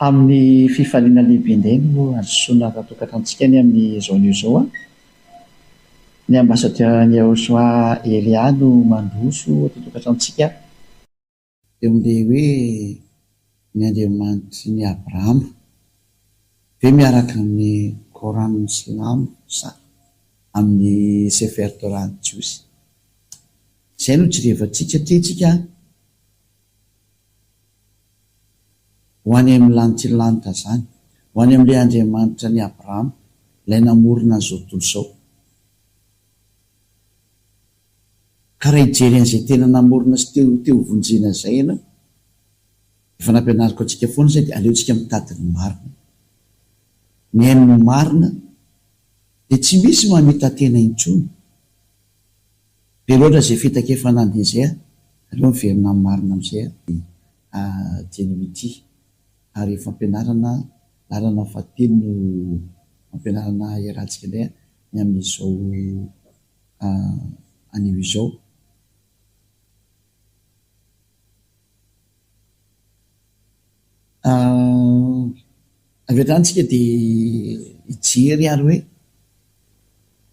Amin'ny fifaliana lehibe indray no azosoana ratokatrantsika ny amin'ny zaonio zao a. Ny ambassadeur-ny Yahosoa Elia no mandroso atotokatrantsika eo amin'ilay hoe ny Andriamanitry ny Abrahama ve miaraka amin'ny Korana Silamo sa amin'ny Sefer Torah Jiosy. Izay no jerevantsika tehtsika ho any amin'ny lanitra zany, ho any amin'ilay Andriamanitra ny Abrahama, ilay namorona an'izao tontolo izao. Ka raha hijery an'izay tena namorona sy teo vonjena izay ianao, efa nampianariko antsika foana izay dia aleontsika mitady ny marina. Ny hain'ny marina dia tsy misy mamita tena intsony. Be loatra izay fitakefa nandeha izay aleo miverina amin'ny marina amin'izay jenimity. Ary fampianarana lalana fahatelo no fampianarana iarahantsika indray ny amin'izao anio izao. Avy hatranintsika dia hijery ary hoe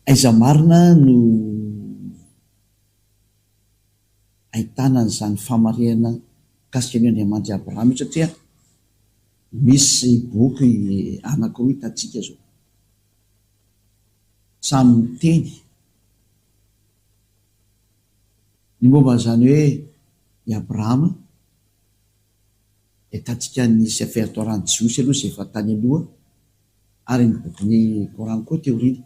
aiza marina no ahitana an'izany famarihana mikasika ny Andriamanitra Abrahama, satria misy boky anankiroa hitantsika zao, samy miteny ny momba an'izany hoe i Abrahama. Hitantsika ny Sefer Torah Jiosy aloha izay efa tany aloha, ary ny bokin'ny Korana koa teoriana,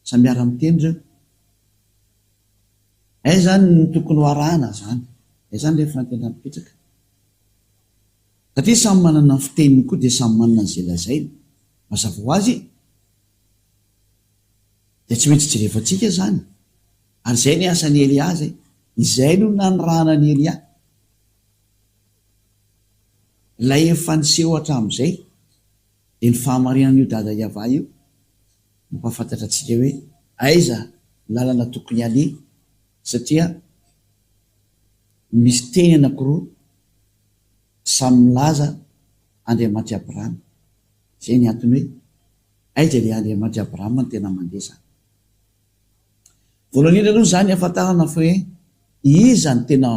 samy miara-miteny ireo. Ay zany ny tokony ho arahana zany, ay zany rehefa tena mipetraka. Satria samy manana ny fiteniny koa dia samy manana izay lazainy. Mazava ho azy dia tsy maintsy jerevantsika zany. Ary izay ny asan'ny Elia zay, izay no nanorahana ny Elia. Ilay efa niseho hatramin'izay dia ny fahamarinan'io dada Yahva io mampahafantatra antsika hoe aiza lalana tokony aleha, satria misy teny anankiroa samy milaza Andriamanitra Abrahama. Izay ny antony hoe aiza ilay Andriamanitra Abrahama no tena mandeha zany. Voalohany indrindra aloha zany ahafantarana fa hoe iza ny tena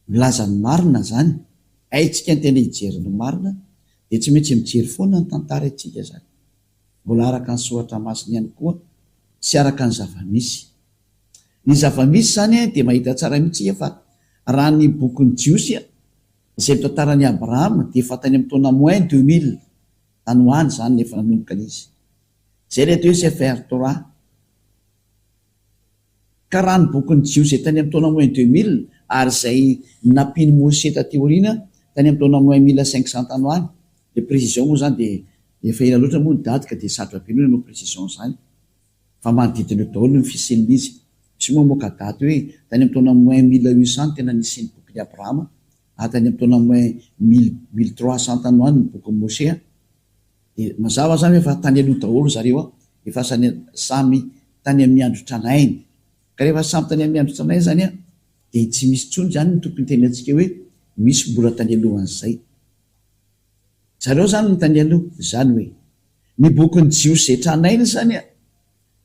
milaza ny marina zany. Aitsika ny tena hijery ny marina dia tsy maintsy mijery foana ny tantara itsika zany, mbola araka ny soratra masina ihany koa sy araka ny zavamisy. Ny zavamisy zany dia mahita tsara mihitsy fa raha ny bokin'ny Jiosy izay mitantaran'ny Abrahama dia efa tany amin'ny taona moins 2000 tany ho any zany efa nanomboka izy. Izay ilay atao hoe Sefer Torah. Ka raha ny bokin'ny Jiosy tany amin'ny taona moins 2000 ary izay nampiany Mose taty aoriana tany amin'ny taona moins 1500 tany ho any, dia précision moa zany dia efa ela loatra moa ny dady ka dia sarotra be no précision zany, fa manodidina eo daholo ny fisian'izy. Misy moa moka daty hoe tany amin'ny taona moins 1800 tena nisy ny bokin'ny Abrahama, ary tany amin'ny taona moins 1300 tany ho any ny bokin'ny Mose. Dia mazava zany efa tany aloha daholo zareo efa samy tany amin'ny andro tranainy. Ka rehefa samy tany amin'ny andro tranainy zany dia tsy misy tsony zany ny tokony teny antsika hoe misy mbola tany alohan'izay. Zareo zany ny tany aloha, zany hoe ny bokin'ny Jiosy izay tranainy zany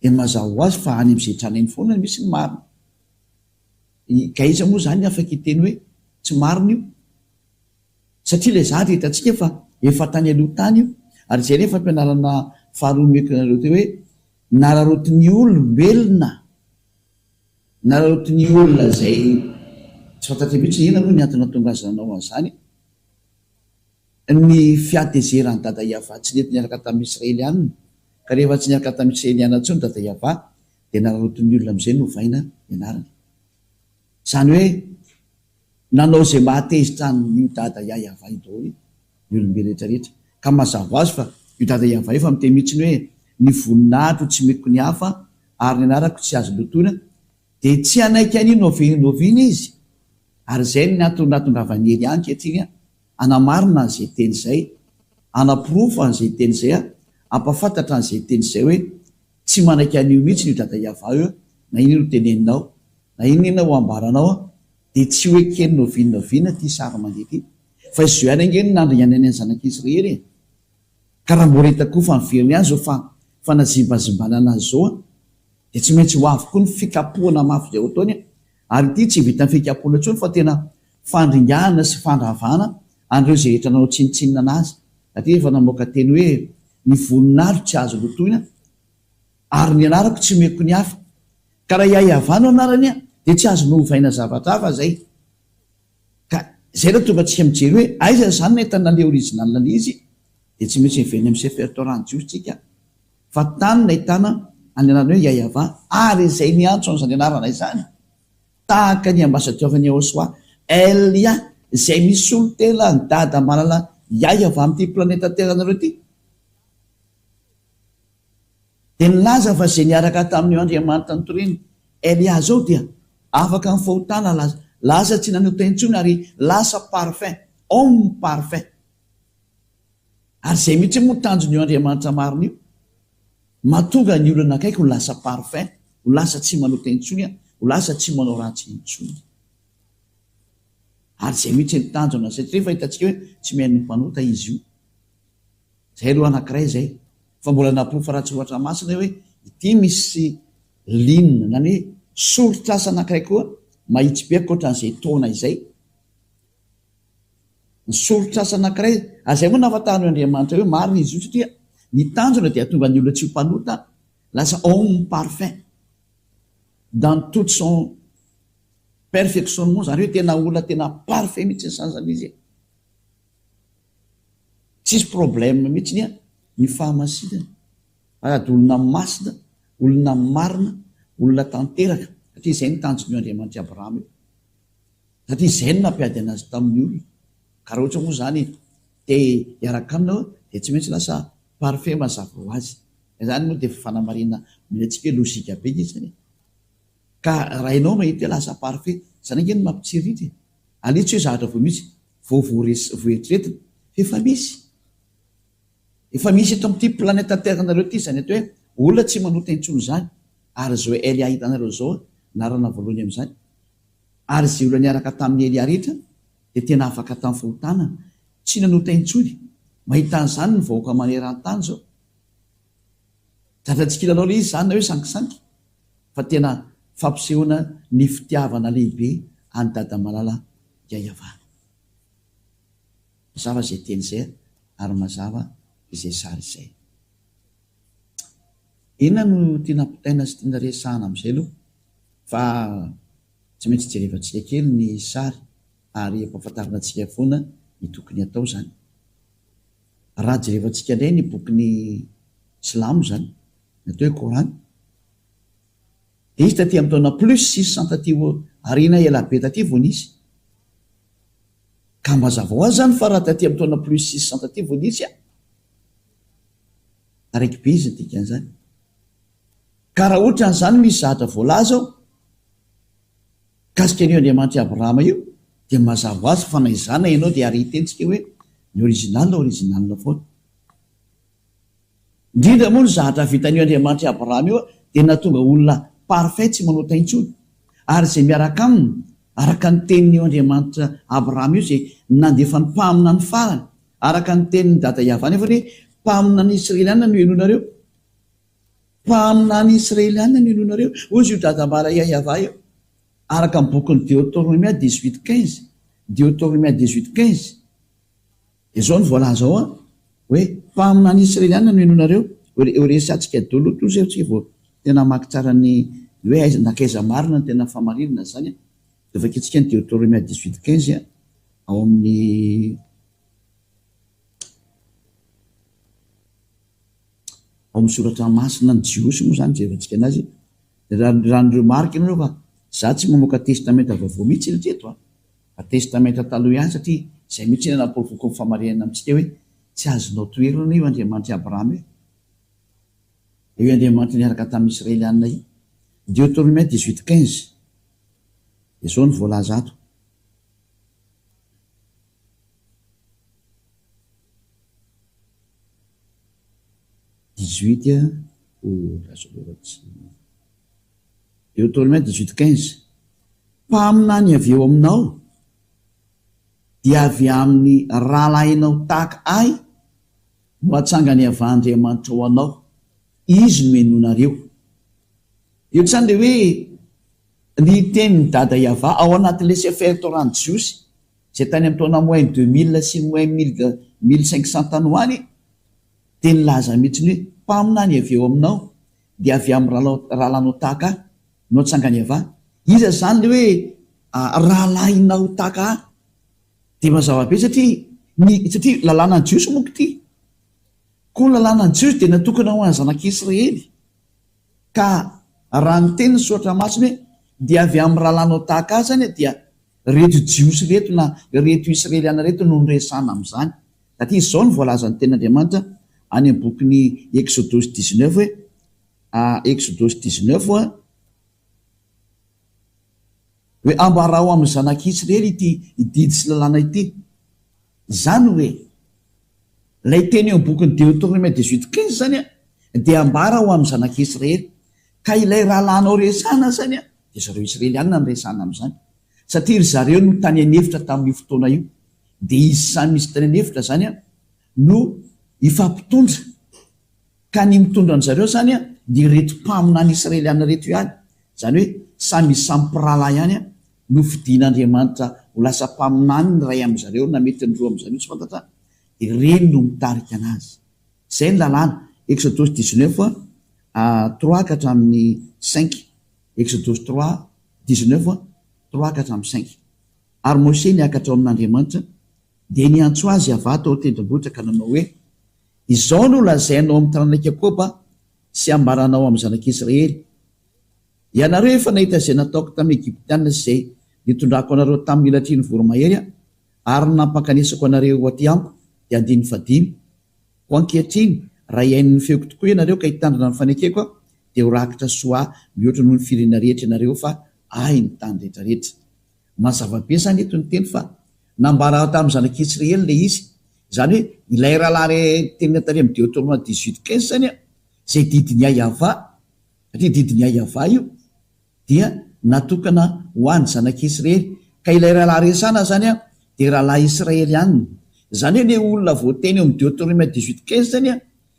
dia mazava ho azy fa any amin'izay tranainy foana misy ny marina. Ka iza moa zany afaka hiteny hoe tsy marina io, satria ilay zahatra hitantsika fa efa tany aloha tany io. Ary izay rehefa fampianarana faharoa meko nareo teo hoe nararotin'ny olombelona, nararotin'ny olona izay tsy fantatra mihitsy ina moa ny antony nahatonga azy nanao an'izany. Ny fiatezeran'ny dada Yahva tsy nety niaraka tamin'ny Israelianina, ka rehefa tsy niaraka tamin'ny Israelianina intsony dada Yahva dia nararotin'ny olona amin'izay no vaina ianarana. Izany hoe nanao izay mahatezitra an'io dada Yahva io daholo ny olombelona rehetrarehetra. Ka mazava ho azy fa io dada Yahva io fa miteny mihitsy hoe ny voninahitro tsy meko ny hafa ary ny anarako tsy azo lotoina, dia tsy anaiky an'io noviana izy. Ary izay ny natongavany Elia ankehitriny anamarina an'izay teny izay, anaporofo an'izay teny izay, ampafantatra an'izay teny izay hoe tsy manaiky an'io mihitsy ny dada Yahva io, na inona no teneninao, na inona ho ambaranao dia tsy hoe kely noviana ty sary mandeha ty, fa izy io any angeny nandro ihany any zanak'Israely ka raha mbola hitako fa miveriny azy zao fa fanazimbazimbana azy zao de tsy maintsy ho avy koa ny fikapoana mafy zay ataony ary ity tsy vita ny fikapoana ntsony fa tena fandringana sy fandravana andreo zay rehetra nanao tsinitsinina anazy satria efa namoaka teny hoe ny voninahitro tsy azo lotoina ary ny anarako tsy meko ny hafa ka raha iayavano anarany de tsy azo nohovaina zavatra hafa zay ka zay raha tonga tsika mijery hoe aiza zany nahitana le original le izy de tsy maintsy miveriny amin'ny sefertorany jiostsika fa tany nahitana any anarany hoe iayava ary zay niantso an'izany anarana izany tahaka ny ambasadiovany Ahosoa Elia zay misy olo tena ny dada malala iayava amin'ity planeta terre nareo ty de nilaza fa zay niaraka tamin'io Andriamanitra nitoriny Elia zao dia afaka ny fahotana laza tsy naneo tentsony ary lasa parfait homme parfait ary zay mihitsy moa tanjon'io Andriamanitra marina io mahatonga ny olona akaiky ho lasa parfait ho lasa tsy manao tentsony ho lasa tsy manao ratsy intsony ary zay mihitsy ny tanjona satria fa hitantsika hoe tsy mihaino ny mpanota izy io zay aloha anankiray zay fa mbola napofa ratsy ohatra masina hoe ity misy linina na ny hoe sorotrasa anankiray koa mahitsy be akoatran'izay taona izay ny sorotrasa anankiray ary zay moa nafatahany Andriamanitra hoe marina izy io satria ny tanjona dia tonga ny olona tsy ho mpanota lasa homme parfait dans toute son perfectionnement zany hoe tena olona tena parfait mihitsy ny sanzana izy tsisy problème mihitsy ny fahamasinana ary olona masina olona marina olona tanteraka satria izay ny tanjon'io Andriamanitra Abrahama io satria izay no nampiady anazy tamin'ny olona ka raha ohatra moa zany de hiaraka aminao de tsy maintsy lasa parfait mazava ho azy zany moa de fanamarina mila atsika hoe lozika be izy zany ka raha ianao mahita lasa parfait zany angeny mampitsiriritra alitsy hoe zavatra vo misy voeritretina efa misy eto amin'ity planeta terre nareo ty zany atao hoe olona tsy manota intsony zany ary zao Elia hitanareo zao narana voalohany amin'izany ary zay olona niaraka tamin'ny Elia rehetra de tena afaka tamin'ny fahotana tsy nanota intsony mahita an'izany ny vahoaka maneran-tany zao zatratsikilanao le izy zany na hoe sankisanky fa tena fampisehoana ny fitiavana lehibe any dada malala iayavana mazava zay teny zay ary mazava izay sary izay inona no tiana pitaina sy tiana resahana amin'izay aloha fa tsy maintsy jerevantsika kely ny sary ary empahafantarina antsika foana ny tokony atao zany raha jerevantsika indray ny bokyny silamo zany natao hoe Korana izy taty amin'ny taona plus 600 taty arina elabe taty vo nisy ka mazava ho azy zany fa raha taty amin'ny taona plus 600 taty vo nisy araiky be izy dikan'izany ka raha ohatran'izany misy zahatra voalaza ao kasika an'io Andriamanitra Abrahama io de mazava ho azy fa naizana ianao de ary hitentsika hoe ny original foana indrindra moa ny zahatra vitan'io Andriamanitra Abrahama io de natonga olona parfait tsy manota intsony ary zay miaraka aminy araka ny tenin'io Andriamanitra Abrahama io zay nandefa ny mpamina ny farany araka ny tenin'ny dada Iavana efa hoe mpamina ny Israeliana no ianonareo mpamina ny Israeliana no ianonareo ozy io dada mala Iava io araka ny bokyny Deutéronomie 18:15 Deutéronomie 18:15 izao ny voalaza ao hoe mpamina ny Israeliana no ianonareo oresatsika dolo to zay tsika vao tena maky tsara ny hoe aiza nakaiza marina ny tena famarinana zany de vakitsika ny Deutéronomie 18:15 ao amin'ny soratra masina ny jiosy moa zany jerevantsika anazy raha nireo mariky ianareo fa za tsy mamoaka testamenta vaovao mihitsy retreto fa testamenta taloha ihany satria zay mihitsy nanapolofoko ny famarinana amitsika hoe tsy azonao toerana io Andriamanitra Abrahama io Andriamanitra niaraka tamin'ny Israeliana io Deutéronomie 18:15 izao ny voalaza ato Deutéronomie 18:15 mpaminany avy eo aminao dia avy amin'ny rahalahinao tahaka ahy no atsangany avy Andriamanitra ho anao, izy menonareo. Io tsany le hoe ny tenin'ny dada Iava ao anatin'le sefer Torany Jiosy zay tany amin'ny taona moins 2000 sy moins 1500 tany hoany, dia nilaza mihitsy ny hoe mpaminany avy eo aminao dia avy amin'ny rahalanao tahaka ahy no atsangany Iava. Iza zany le hoe rahalahinao tahaka ahy? Dia mazava be satria lalànany Jiosy monko ty, koa ny lalànany Jiosy dia natokana ho an'ny zanak'Israely, ka raha ny teny ny soratra masina hoe dia avy amin'ny rahalanao tahaka ahy zany dia reto Jiosy reto na reto Israeliana reto no nyresana amin'izany. Satria izao ny voalazan'ny tenin'Andriamanitra any amin'ny bokin'ny Exodus 19 hoe Exodus 19 hoe ambarao amin'ny zanak'Israely ity didy sy lalàna ity. Zany hoe lay teny eo amin'ny bokin'ny Deutéronome 18:15 zany dia ambara ho amin'ny zanak'Israely, ka ilay rahalanao resana zany dia zareo Israeliana ny resana amin'izany, satria ry zareo no tany anefitra tamin'io fotoana io, dia izy samy misy tany anefitra zany no ifampitondra, ka ny mitondra an' zareo zany dia reto mpaminany Israeliana reto ihany. Zany hoe samy misy samy mpirahalahy ihany no fidian'Andriamanitra ho lasa mpaminany ny ray amin'ny zareo na mety ny roa amin'ny zareo tsy fantatra, dia reny no mitarika anazy. Zay ny lalàna. Exodus 19 3 ka hatramin'ny 5. Exodus 3:19 3 ka hatramin'ny 5. Ary Mose niakatra ao amin'Andriamanitra dia niantso azy Iava tao tendrombohitra ka nanao hoe izao no lazainao amin'ny tanàna Jakoba sy ambaranao amin'ny zanak'Israely: ianareo efa nahita izay nataoko tamin'ny Egyptianina sy izay nitondrako anareo tamin'ny ilatrin'ny voromahery ary nampakanesako anareo aty amiko. Dia 15. Ho ankehitriny raha iain'ny feoko tokoa ianareo ka hitandrina ny fanekeko dia ho rakitra soa mihoatra noho ny firenena rehetra ianareo fa ahy ny tany rehetrarehetra. Mazava be zany eto ny teny fa nambara tamin'ny zanak'Israely le izy, zany hoe ilay rahalahy tenina tary amin'ny Deutéronome 18:15 zany zay didiny Iava, satria didiny Iava io dia natokana ho an'ny zanak'Israely, ka ilay rahalahy resana zany dia rahalahy Israeliana. Zany hoe ny olona voateny eo amin'ny Deutéronome 18:15 zany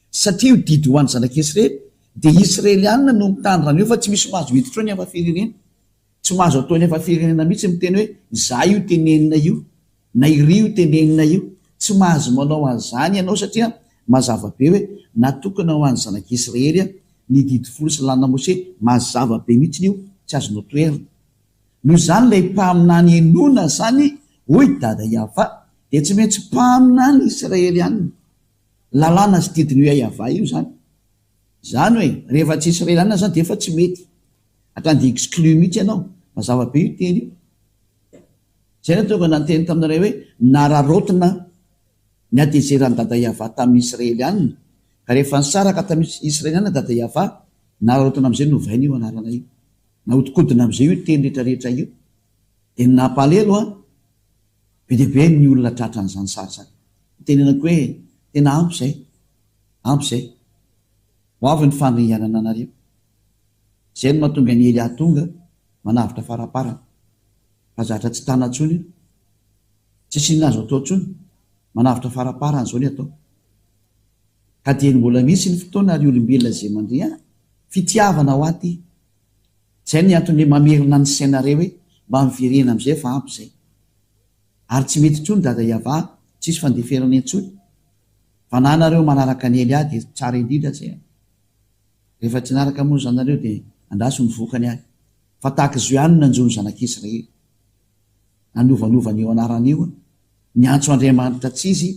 satria io didy ho an'ny zanak'Israely dia Israeliana no mitandrina an'io, fa tsy misy mahazo hiditra ny hafa firenena, tsy mahazo ataony hafa firenena mihitsy miteny hoe za io tenenina io na iry io tenenina io. Tsy mahazo manao an'izany ianao satria mazava be hoe natokana ho an'ny zanak'Israely ny didy folo sy lalàna Mose. Mazava be mihitsy io, tsy azonao toerina. Noho izany ilay mpaminany enona zany hoy dada Iava dia tsy maintsy mpaminany Israeliana. Lalàna sy didiny hoe Iava io zany. Zany hoe rehefa tsy Israeliana zany dia efa tsy mety, hatrany exclu mihitsy ianao. Mazava be io teny io. Zay no tonga nanteny taminareo hoe nararotina ny atezeran'ny dada Iava tamin'ny Israeliana, ka rehefa nisaraka tamin'ny Israeliana dada Iava nararotina amin'izay novaina io anarana io, nahodikodina amin'izay io teny rehetrarehetra io. Dia nampalelo be dia be ny olona tratra n'izany sarsany. Tenenako hoe tena ampy zay, ampy zay. Ho avy ny fandringanana anareo. Zay no mahatonga ny Elia tonga manavitra faraparana, fa zatra tsy tana ntsony, tsisy nazo atao ntsony, manavitra faraparana zao ny atao. Ka dia mbola misy ny fotoana ary olombelona izay mandria fitiavana ho aty. Zay ny antony mamerina ny sainareo hoe mba miverena amin'izay fa ampy zay. Ary tsy mety ntsony dada Iava, tsisy fandeferana intsony. Fa na nareo manaraka ny Elia dia tsara indrindra zay. Rehefa tsy naraka moa zanareo dia andraso ny vokany ahy. Fa tahaka izao ihany nanjony zanak'Israely, nanovanovany eo anaran'io, niantso Andriamanitra tsy izy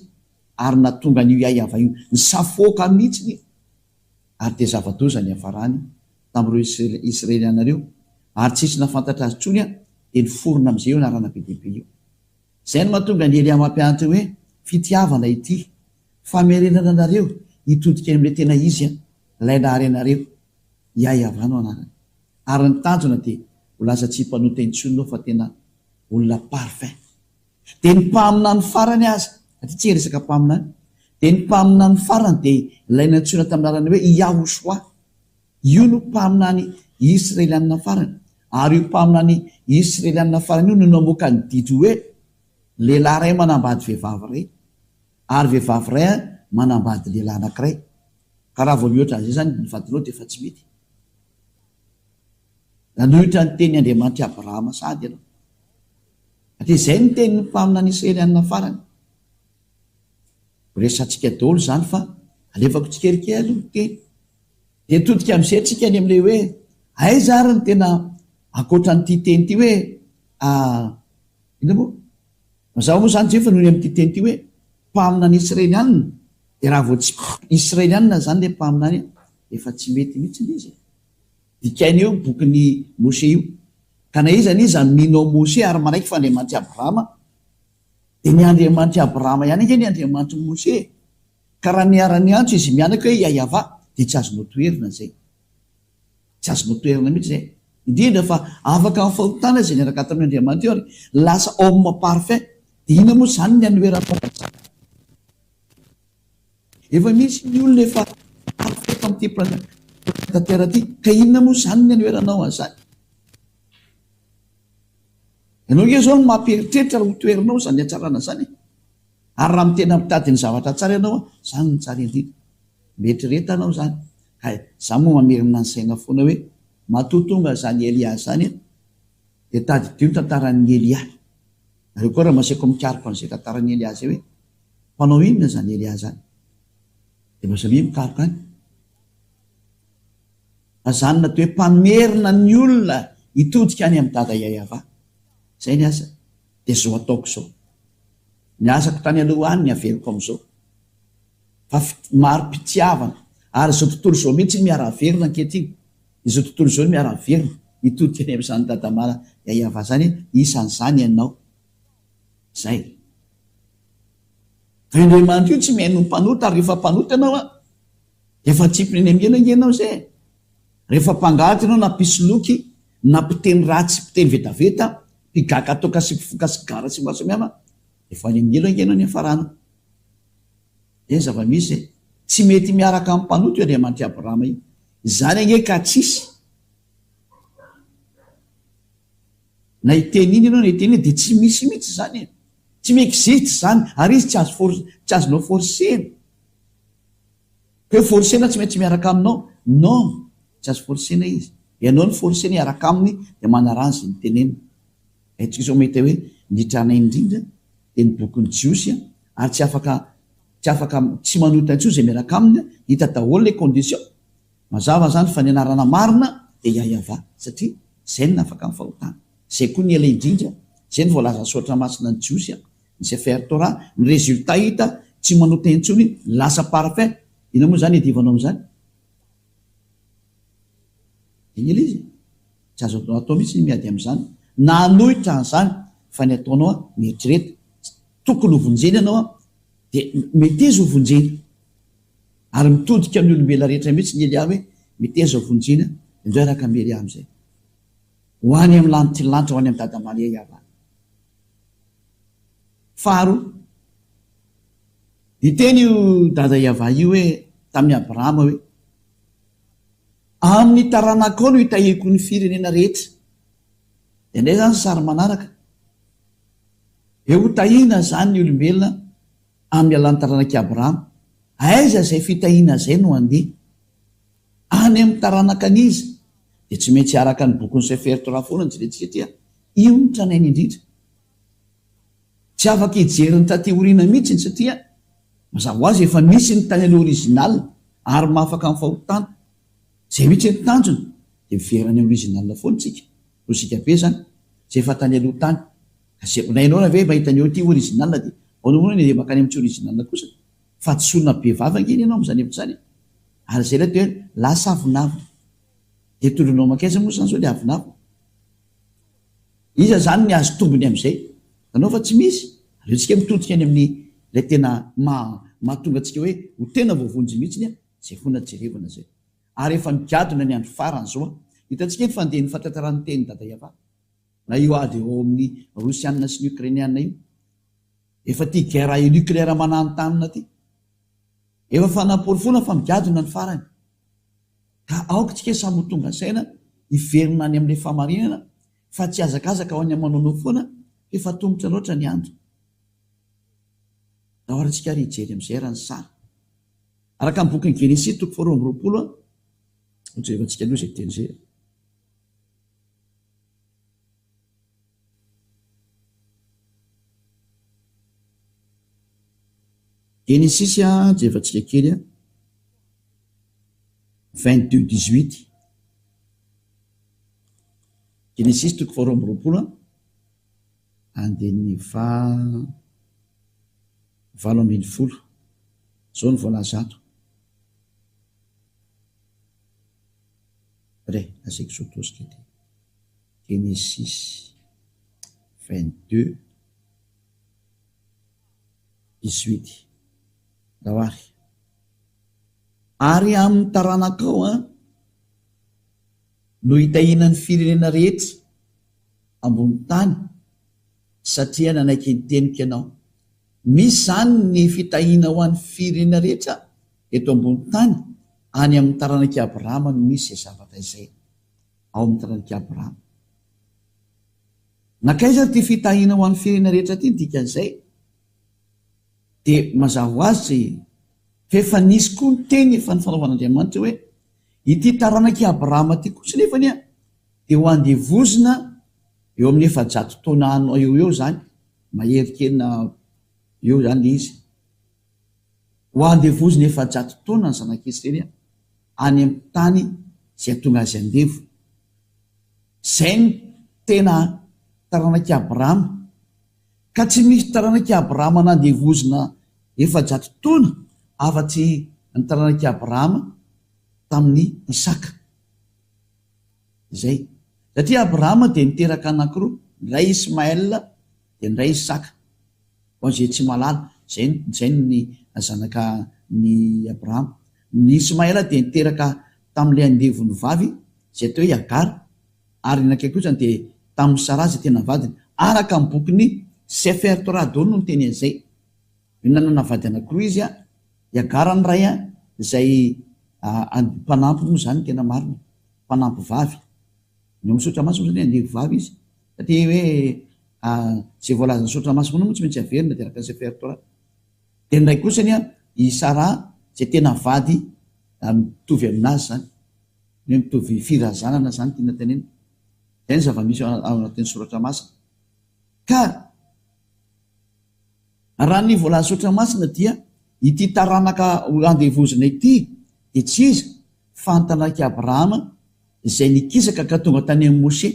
ary natonga an'io Iava io nisafoaka mihitsy, ary dia zava-doza ny hafarany tamin'ireo Israelianareo, ary tsisy nafantatra azy tsony dia niforona amin'izay io anarana be dehibe io. Zay no mahatonga ny Elia mampianatra hoe fitiavana ity, famerenana anareo hitodika amin'ilay tena izy ilay naharenareo Iava no anarany. Ary ny tanjona dia ho lasa tsy mpanota intsony nao fa tena olona parfait. Dia ny mpaminany farany aza, satria tsy resaka mpaminany, dia ny mpaminany farany dia ilay nantsoina tamin'ny arany hoe Yahoshua. Io no mpaminany Israeliana farany, ary io mpaminany Israeliana farany io no namoaka ny didy hoe lehilahy ray manambady vehivavy ray ary vehivavy ray manambady lehilahy anankiray karaha vao mihoatra zay zany nyvadinao de efa tsy mety nanohitra ny teny Andriamanitra Abrahama sady ianao atria zay ny teny mpamina ny Israelianina farany resantsika daholo zany fa alefako tsikerikely aloha teny de todika misetrika any am'le hoe aiza ary ny tena akoatra nyity teny ty hoe ina moa mazava moa zany jefa noho ny am'ty teny ty hoe mpamina ny Israelianina de raha vao tsy Israelianina zany le mpamina any efa tsy mety mihitsy izy dikainy eo bokyny Mose io ka na izany izy aminao Mose ary maraiky fa Andriamanitra Abrahama de ny Andriamanitra Abrahama ihany ake ny Andriamanitra Mose ka raha niara-ny antso izy mianaka hoe iayava de tsy azonao toerina zay tsy azonao toerina mihitsy zay indrindra fa afaka ny fahotana zay niaraka tamin'ny Andriamanitra io ary lasa homme parfait de ina moa zany ny anoeranao efa misy ny olona efa parfait am'ty tanteraka ty ka inona moa zany ny anoeranao an'izany ianao nge zao no mamperitreritra raha ho toerinao zany atsarana zany ary raha mitena mitady ny zavatra tsara ianao zany ny tsara indrindra mieritrretanao zany ka za moa mamerina ny saina foana hoe matotonga zany Elia zany de tady dio tantaran'ny Elia nareo koa raha maseiko mikariko an'izay tantaran'ny Elia zay hoe mpanao inona zany Elia zany de masavi mikariko any fa zany natao hoe mpamerina ny olona hitodika any amin'ny dada iayava zay ny asa de zao ataoko zao ny asako tany aloha any ny averiko am'izao fa maro-pitiavana ary zao tontolo zao mihitsy miara-verina ankehitriny izao tontolo zao miara-verina hitodika any am'izany dadamala iayava zany isan'izany ianao zay fa Andriamanitra io tsy mihaino ny mpanota ary rehefa mpanota ianao efa tsipiny eny amienangenao zay rehefa mpangalatra ianao na pisoloky na mpiteny ratsy mpiteny vetaveta mpigaka toka sy mpifoka sy gara sy masamiama efa any amin'ny elangenao ny afarana de zava-misy tsy mety miaraka amin'ny mpanota io Andriamanitra Abrahama io zany ange ka tsisy na iteny iny ianao na iteny iny de tsy misy mihitsy zany tsy miexiste zany ary izy tsy azonao forsena hoe forsena tsy maintsy miaraka aminao non tsy azo forsena izy ianao ny forsena iaraka aminy de manarany zay ny tenenina aitsika zao mahita hoe nitrana indrindra de ny bokyny jiosy ary tsy manota ntsio zay miaraka aminy hita daholo le condition mazava zany fa ny anarana marina de iayava satria zay ny afaka ny fahotana zay koa ny ela indrindra zay ny voalaza sotra masina ny jiosy ny Sefer Torah ny résultat hita tsy manota intsony lasa parfait ina moa zany edivanao am'zany iny ela izy tsy azo atao mihitsy ny miady am'zany na anohitra an'izany fa ny ataonao mieritrereta tokony hovonjeny ianao de meteza hovonjeny ary mitodika amin'ny olombela rehetra mihitsy ny Elia hoe meteza hovonjena indray araka amin'ny Elia am'izay ho any amin'ny lanitry lanitra ho any amin'ny dadamala iayava faharo diteny io dada iayava io hoe tamin'ny Abrahama hoe amin'ny taranakao no hitahiko ny firenena rehetra de ndray zany sary manaraka eo tahina zany ny olombelona amin'ny alan'ny taranak'i Abrahama aiza zay fitahina zay no andeha any amin'ny taranaka an'izy de tsy maintsy araka ny bokyny Sefer Torah foana ny jerentsika tia io ny tranainy indrindra tsy afaka hijeriny tateoriana mihitsy satria mazava ho azy efa misy ny tany aloha original ary mahafaka ny fahotana zay mihitsy ny tanjona de miverany amin'ny original foana tsika rosika be zany zay efa tany aloha tany nainao na ve mahita ny eo ty original de aonamoana ny makany amin'tsy original kosa fa tsy solona be vavangeny ianao am'zany efitrany ary zay lety hoe lasa avinavo de tolonao makaiza moa zany zao le avinavo iza zany ny azo tombony am'izay anao fa tsy misy reo tsika mitodika any amin'ny la tena mahatonga atsika hoe ho tena voavonjy mihitsy zay fona jerevana zay ary efa migadona ny andro farany zao hitatsika eny fandeha ny fatantarany teny dada iava na io ady eo amin'ny Rosianina sy ny Ukrainianina io efa ty guerre nucléaire mananotanina ty efa fanapory foana fa migadona ny farany ka aoka tsika samy ho tonga saina hiverina any amin'le famarinana fa tsy azakazaka ho any amanaonao foana efa tombotra loatra ny andro raha oharantsika ary hijery am'izay rany sara araka ny bokyny Genesis 4:20 ojevantsika aloha zay teny zay. Genesis jevantsika kely 22:18 Genesis 4:20 andeny 7:10 zao ny voalaza ato ray asaiko sotosika ty Genesis 22:18 rahoary ary amin'ny taranakao no hitahinany firenena rehetra ambony tany satria nanaiky ny teniko ianao. Misy zany ny fitahina ho an'ny firenena rehetra eto ambony tany any amin'ny taranaky Abrahama no misy izay zavatra izay ao amin'ny taranaky Abrahama. Nakaiza ty fitahina ho an'ny firenena rehetra ty dikan'izay dia mazava ho azy efa nisy koa ny teny efa ny fanaovan'Andriamanitra hoe ity taranaky Abrahama ty kosa nefany dia ho andevozina eo amin'ny 700 taona ano eo zany maherikely eo zany le izy ho andevozina 700 taona ny zanak'Israely any amin'ny tany zay tonga azy andevo. Zay ny tena taranaky Abrahama ka tsy misy taranaky Abrahama nandevozina 700 taona afa-tsy ny taranaky Abrahama tamin'ny Isaka zay satria Abrahama dia niteraka anankiroa, ny ray Ismaël dia ny ray Isaka ho an'izay tsy malala zay ny zanaka ny Abrahama. Ny Ismaël dia niteraka tamin'ilay andevony vavy zay atao hoe Agara ary nakay kosa dia tamin'ny Sara zay tena vadiny araka ny bokyny Sefer Torah daholo no teny an'izay. Nanana vady anankiroa izy Agara ny ray izay mpanampy moa zany tena marina mpanampy vavy ny misotra masina zany andevo vavy izy satria hoe zay voalazany sotra masina moa tsy maintsy averina dia araka ny Sefer Torah. Dia ny ray kosany i Sara zay tena vady mitovy aminazy zany ny mitovy firazanana zany tiana tenena zay ny zava-misy ao anatin'ny soratra masina. Ka raha ny voalaza sotra masina dia ity taranaka andevozina ity dia tsy iza fa ny taranaky Abrahama izay nikisaka ka tonga tany amin'ny Mose.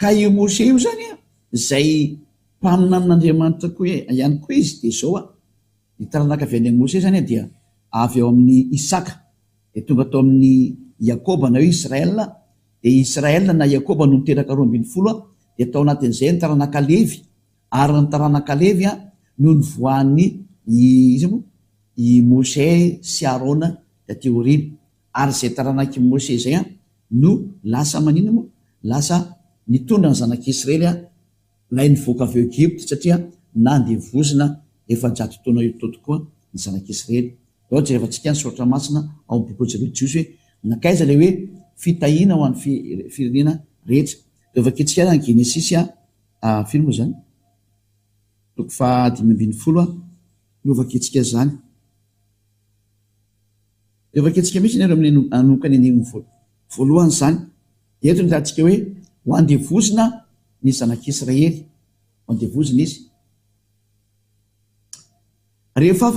Ka io Mose io zany izay mpaminan'Andriamanitra koa ihany koa izy dia zao ny taranaka avy any amin'ny Mose zany dia avy ao amin'ny Isaka dia tonga tao amin'ny Yakoba na hoe Israel dia Israel na Yakoba no niteraka 12 dia tao anatin'izay ny taranaka Levy ary ny taranaka Levy no nivoan'ny i Mose sy Arona taty aoriana ary izay taranaky Mose izay no lasa manino moa lasa nitondra ny zanak'Israely lay nivoaka avy Egypte satria nandevozina 700 taona eo tokoa ny zanak'Israely. Ao jerevantsika ny soratra masina ao amin'ny boky Jiosy hoe nakaiza le hoe fitahina ho an'ny firenena rehetra. Dia vakitsika ny Genesis firy moa zany 5:20 no vakitsika zany. Dia vakitsika mihitsy ny amin'ny anokany ny voalohany zany dia eto nitantsika hoe ho andevozina ny zanak'Israely ho andevozina izy rehefa